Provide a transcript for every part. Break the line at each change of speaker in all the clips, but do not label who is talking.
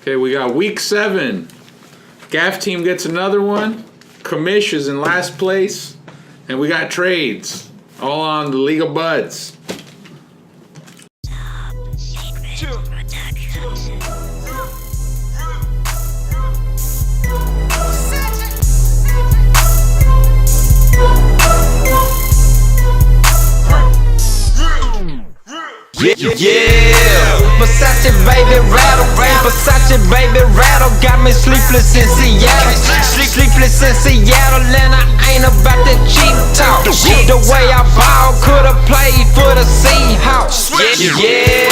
Okay, we got week 7. Gaff team gets another one. Commish is in last place. And we got trades. All on the League of Buds.
Yeah, Versace baby rattle, Versace baby rattle, got me sleepless in Seattle, sleepless in Seattle, and I ain't about that cheap talk. The way I ball, could've played for the Seahawks. Yeah,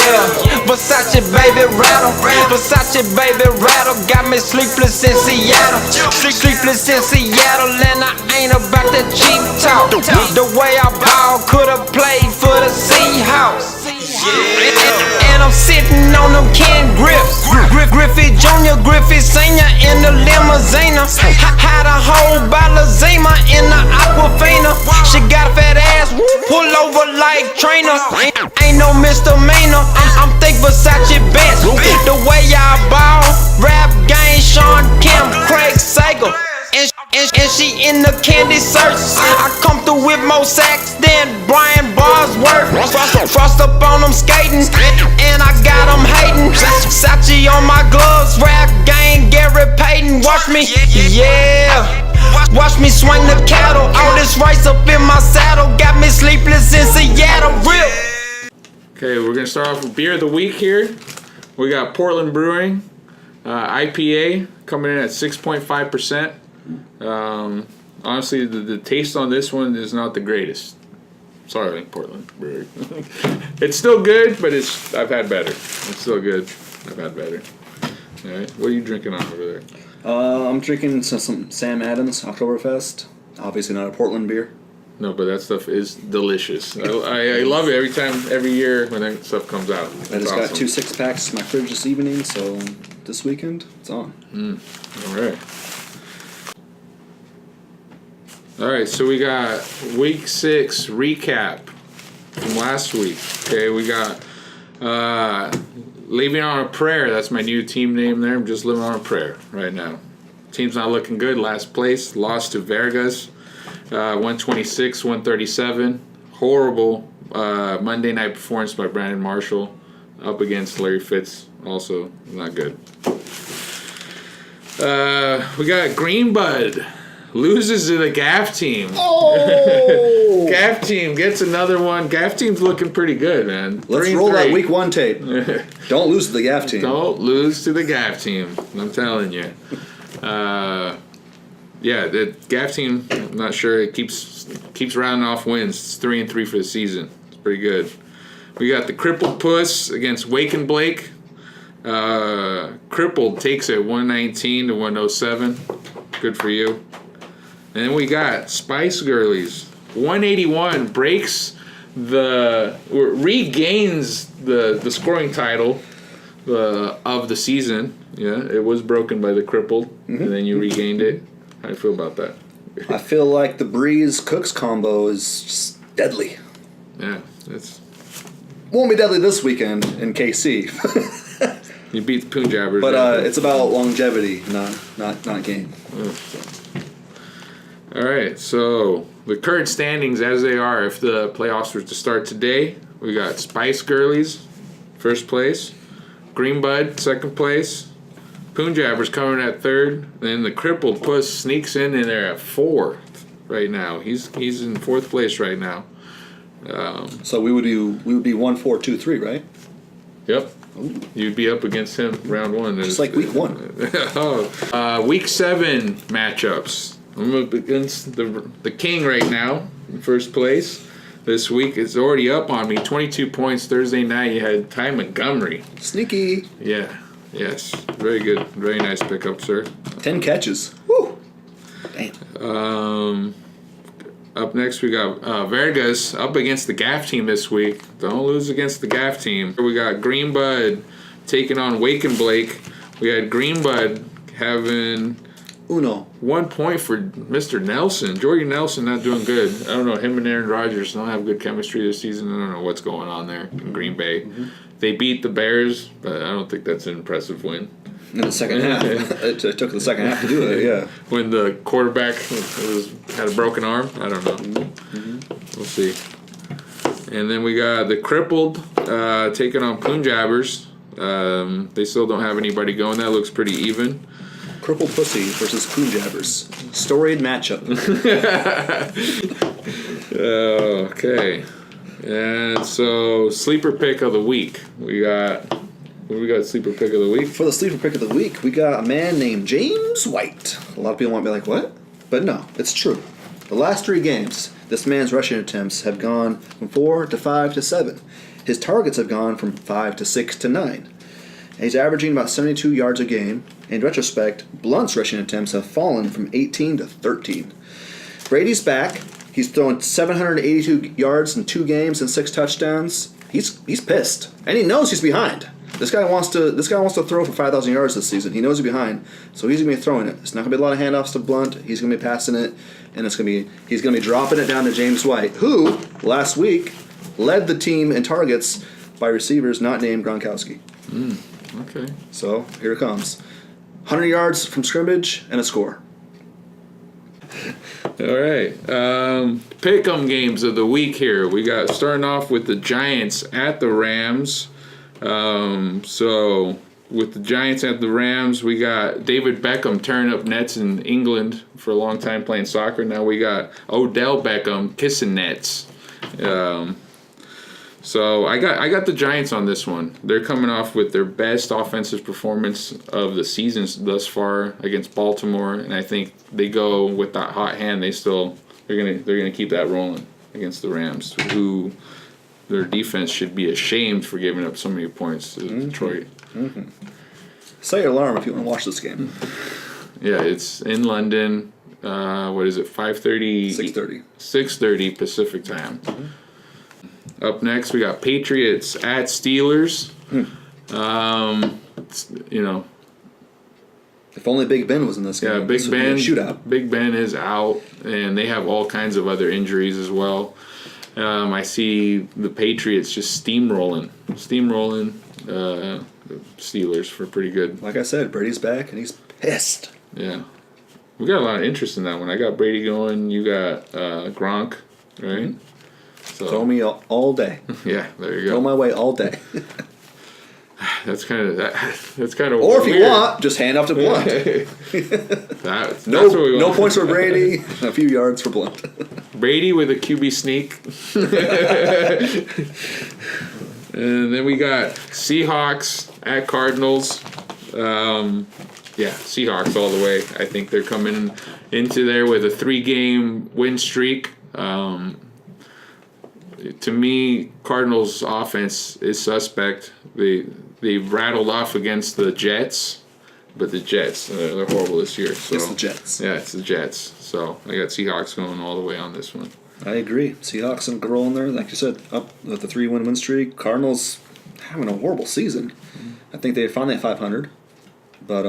Versace baby rattle, Versace baby rattle, got me sleepless in Seattle, sleepless in Seattle, and I ain't about that cheap talk. The way I ball, could've played for the Seahawks. And I'm sitting on them Ken Griffs, Griffey Jr., Griffey Sr. in the limousine. Had a whole bottle of Zima in the Aquafina. She got a fat ass, pull over like trainer. Ain't no misdemeanor, I'm thick Versace best. The way I ball, rap game, Sean Kim, Craig Sager. And she in the candy search. I come through with more sacks than Brian Bosworth. Frost up on them skating, and I got them hating. Versace on my gloves, rap gang, Gary Payton. Watch me, yeah. Watch me swing the cattle. All this rice up in my saddle got me sleepless in Seattle. Real.
Okay, we're gonna start off with beer of the week here. We got Portland Brewing IPA coming in at 6.5%. Honestly, the taste on this one is not the greatest. Sorry, Portland Brewery. It's still good, but I've had better. It's still good. I've had better. All right, what are you drinking on over there?
I'm drinking some Sam Adams Oktoberfest. Obviously not a Portland beer.
No, but that stuff is delicious. I love it every year when that stuff comes out.
I just got 2 6-packs in my fridge this evening, so this weekend it's on.
All right. All right, so we got week 6 recap from last week. Okay, we got Living on a Prayer. That's my new team name there. I'm just living on a prayer right now. Team's not looking good. Last place, lost to Vergas, 126-137. Horrible Monday night performance by Brandon Marshall up against Larry Fitz. Also not good. We got Green Bud. Loses to the Gaff team.
Oh!
Gaff team gets another one. Gaff team's looking pretty good, man.
Let's roll that week 1 tape. Don't lose to the Gaff team.
Don't lose to the Gaff team. I'm telling you. Yeah, the Gaff team, I'm not sure. It keeps rounding off wins. It's 3-3 for the season. It's pretty good. We got the Crippled Puss against Wake and Blake. Crippled takes it 119-107. Good for you. And then we got Spice Girlies. 181 regains the scoring title of the season. Yeah, it was broken by the Crippled, and then you regained it. How do you feel about that?
I feel like the Breeze Cooks combo is just deadly.
Yeah, it's
Won't be deadly this weekend in KC.
you beat the Punjabbers.
But it's about longevity, not game.
All right, so the current standings as they are, if the playoffs were to start today, we got Spice Girlies, first place, Green Bud, second place, Punjabbers coming at third, then the Crippled Puss sneaks in there at fourth right now. He's in fourth place right now.
So we would be 1-4-2-3, right?
Yep. Ooh. You'd be up against him round 1.
Just like week 1.
Week 7 matchups. I'm up against the King right now in first place. This week it's already up on me. 22 points. Thursday night you had Ty Montgomery.
Sneaky.
Yeah. Yes. Very good. Very nice pickup, sir.
10 catches. Woo.
Damn. Up next we got Vergas up against the Gaff team this week. Don't lose against the Gaff team. We got Green Bud taking on Wake and Blake. We had Green Bud having 1 point for Mr. Nelson. Jordy Nelson not doing good. I don't know. Him and Aaron Rodgers don't have good chemistry this season. I don't know what's going on there in Green Bay. They beat the Bears, but I don't think that's an impressive win.
In the second half. It took the second half to do it, yeah.
When the quarterback had a broken arm, I don't know. We'll see. And then we got the crippled taking on Punjabbers. They still don't have anybody going. That looks pretty even.
Crippled Pussy versus Punjabbers. Storied matchup.
Okay. And so, sleeper pick of the week. We got sleeper pick of the week?
For the sleeper pick of the week, we got a man named James White. A lot of people might be like, what? But no, it's true. The last 3 games, this man's rushing attempts have gone from 4 to 5 to 7. His targets have gone from 5 to 6 to 9. And he's averaging about 72 yards a game. In retrospect, Blunt's rushing attempts have fallen from 18 to 13. Brady's back. He's thrown 782 yards in 2 games and 6 touchdowns. He's pissed, and he knows he's behind. This guy wants to throw for 5,000 yards this season. He knows he's behind, so he's gonna be throwing it. It's not gonna be a lot of handoffs to Blunt. He's gonna be passing it, and he's gonna be dropping it down to James White, who last week led the team in targets by receivers not named Gronkowski.
Okay.
So here it comes, 100 yards from scrimmage and a score.
All right. Pick'em games of the week here. We got starting off with the Giants at the Rams. So with the Giants at the Rams, we got David Beckham tearing up nets in England for a long time playing soccer. Now we got Odell Beckham kissing nets. So I got the Giants on this one. They're coming off with their best offensive performance of the season thus far against Baltimore, and I think they go with that hot hand. They're gonna keep that rolling against the Rams, who their defense should be ashamed for giving up so many points to Detroit.
Set your alarm if you want to watch this game.
Yeah, it's in London. What is it? 5:30.
6:30.
6:30 Pacific time. Up next, we got Patriots at Steelers.
If only Big Ben was in this game.
Yeah,
This would be a shootout.
Big Ben is out, and they have all kinds of other injuries as well. I see the Patriots just steamrolling the Steelers for pretty good.
Like I said, Brady's back and he's pissed.
Yeah, we got a lot of interest in that one. I got Brady going. You got Gronk, right? So
Throw me all day.
yeah, there you
Throw
go.
my way all day.
That's kind of
Or if
weird.
you want, just hand off to Blunt.
That's what we want.
No points for Brady. A few yards for Blunt.
Brady with a QB sneak. And then we got Seahawks at Cardinals. Seahawks all the way. I think they're coming into there with a 3-game win streak. To me, Cardinals' offense is suspect. They rattled off against the Jets, but the Jets, they're horrible this year. So.
It's the Jets.
Yeah, it's the Jets. So I got Seahawks going all the way on this one.
I agree. Seahawks and roll in there. Like you said, up with the 3-win streak. Cardinals having a horrible season. I think they're finally at 500. But,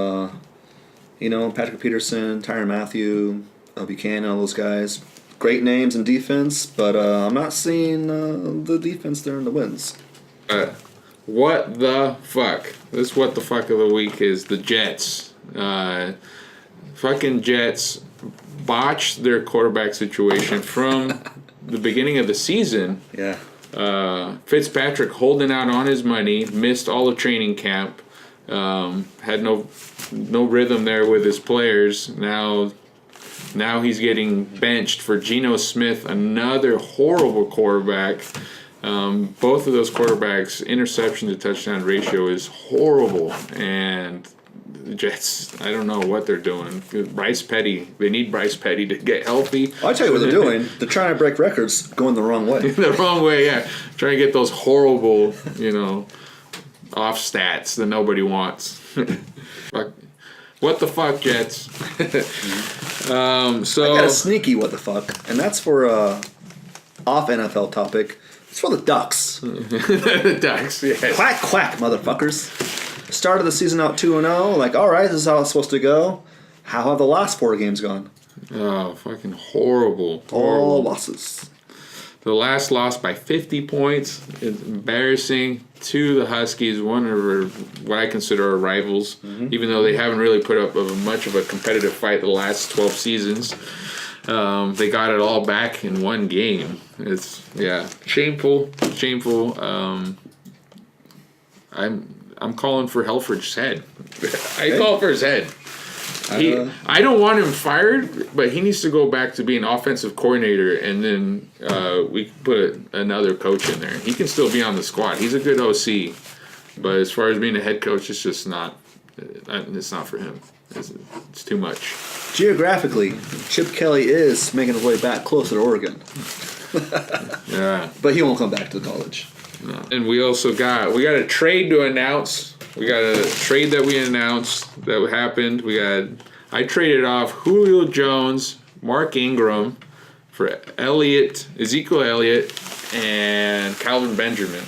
Patrick Peterson, Tyrann Mathieu, Buchanan, all those guys. Great names in defense, but I'm not seeing the defense there in the wins.
What the fuck? This what the fuck of the week is the Jets. Fucking Jets botched their quarterback situation from the beginning of the season.
Yeah.
Fitzpatrick holding out on his money, missed all of training camp, had no rhythm there with his players. Now he's getting benched for Geno Smith, another horrible quarterback. Both of those quarterbacks' interception to touchdown ratio is horrible, and the Jets, I don't know what they're doing. Bryce Petty, they need Bryce Petty to get healthy.
I'll tell you what they're doing. They're trying to break records going the wrong way.
The wrong way, yeah. Trying to get those horrible, off stats that nobody wants. Fuck. What the fuck, Jets?
I got a sneaky what the fuck, and that's for off NFL topic. It's for the Ducks.
The Ducks, yes.
Quack, quack, motherfuckers. Started the season out 2-0. Like, all right, this is how it's supposed to go. How have the last 4 games gone?
Oh, fucking horrible.
All losses.
The last loss by 50 points. It's embarrassing to the Huskies, one of what I consider our rivals, even though they haven't really put up much of a competitive fight the last 12 seasons. They got it all back in one game. It's shameful. I'm calling for Helfrich's head. I call for his head. I don't want him fired, but he needs to go back to being offensive coordinator, and then we can put another coach in there. He can still be on the squad. He's a good OC, but as far as being a head coach, it's just not. It's not for him. It's too much.
Geographically, Chip Kelly is making his way back closer to Oregon.
Yeah,
But he won't come back to college.
no. And we also got a trade to announce. We got a trade that we announced that happened. I traded off Julio Jones, Mark Ingram for Ezekiel Elliott, and Calvin Benjamin.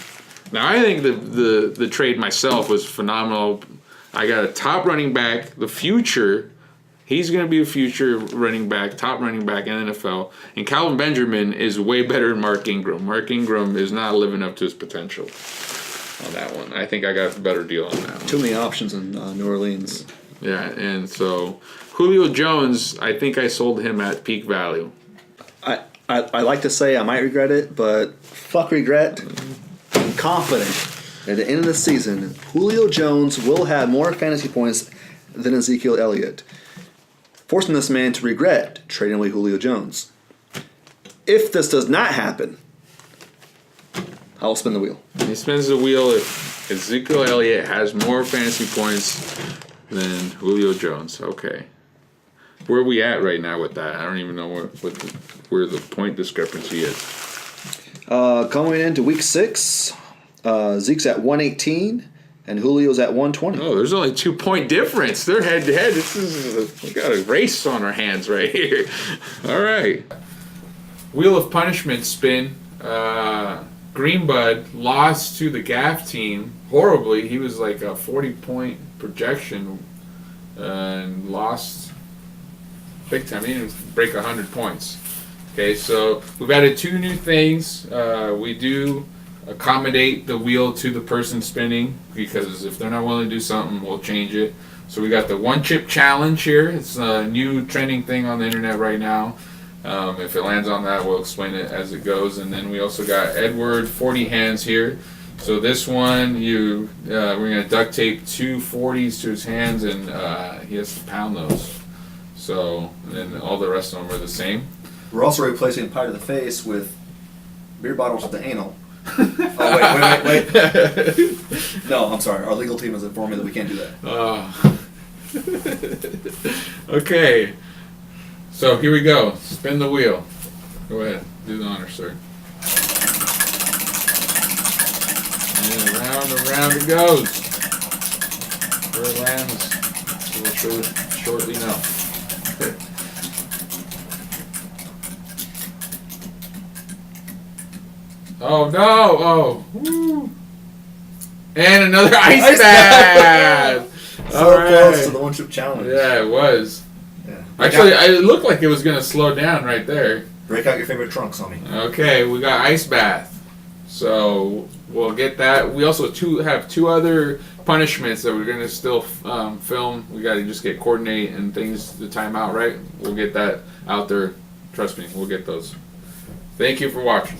Now I think the trade myself was phenomenal. I got a top running back, the future. He's going to be a future running back, top running back in the NFL. And Calvin Benjamin is way better than Mark Ingram. Mark Ingram is not living up to his potential on that one. I think I got a better deal on that one.
Too many options in New Orleans.
Yeah, and so Julio Jones, I think I sold him at peak value.
I like to say I might regret it, but fuck regret. I'm confident at the end of the season, Julio Jones will have more fantasy points than Ezekiel Elliott, forcing this man to regret trading away Julio Jones. If this does not happen, I will spin the wheel.
He spins the wheel if Ezekiel Elliott has more fantasy points than Julio Jones. Okay. Where are we at right now with that? I don't even know where the point discrepancy is.
Going into week 6, Zeke's at 118 and Julio's at 120.
Oh, there's only 2-point difference. They're head to head. We got a race on our hands right here. All right. Wheel of Punishment spin. Greenbud lost to the Gaff team horribly. He was like a 40-point projection and lost big time. He didn't break 100 points. Okay, so we've added 2 new things. We do accommodate the wheel to the person spinning, because if they're not willing to do something, we'll change it. So we got the 1-chip challenge here. It's a new trending thing on the internet right now. If it lands on that, we'll explain it as it goes. And then we also got Edward 40 hands here. So this one, we're going to duct tape 2 40s to his hands, and he has to pound those. So, and then all the rest of them are the same.
We're also replacing pie to the face with beer bottles with the anal. Oh, wait. No, I'm sorry. Our legal team has informed me that we can't do that.
Okay. So here we go. Spin the wheel. Go ahead. Do the honor, sir. And around it goes. Where it lands, we'll shortly know. Oh no! Oh, woo. And another ice bath.
So close to the 1-chip challenge.
Yeah, it was.
Yeah.
Actually, it looked like it was gonna slow down right there.
Break out your favorite trunks, homie.
Okay, we got ice bath. So we'll get that. We also have 2 other punishments that we're gonna still film. We gotta just get coordinate and things to time out right. We'll get that out there. Trust me, we'll get those. Thank you for watching.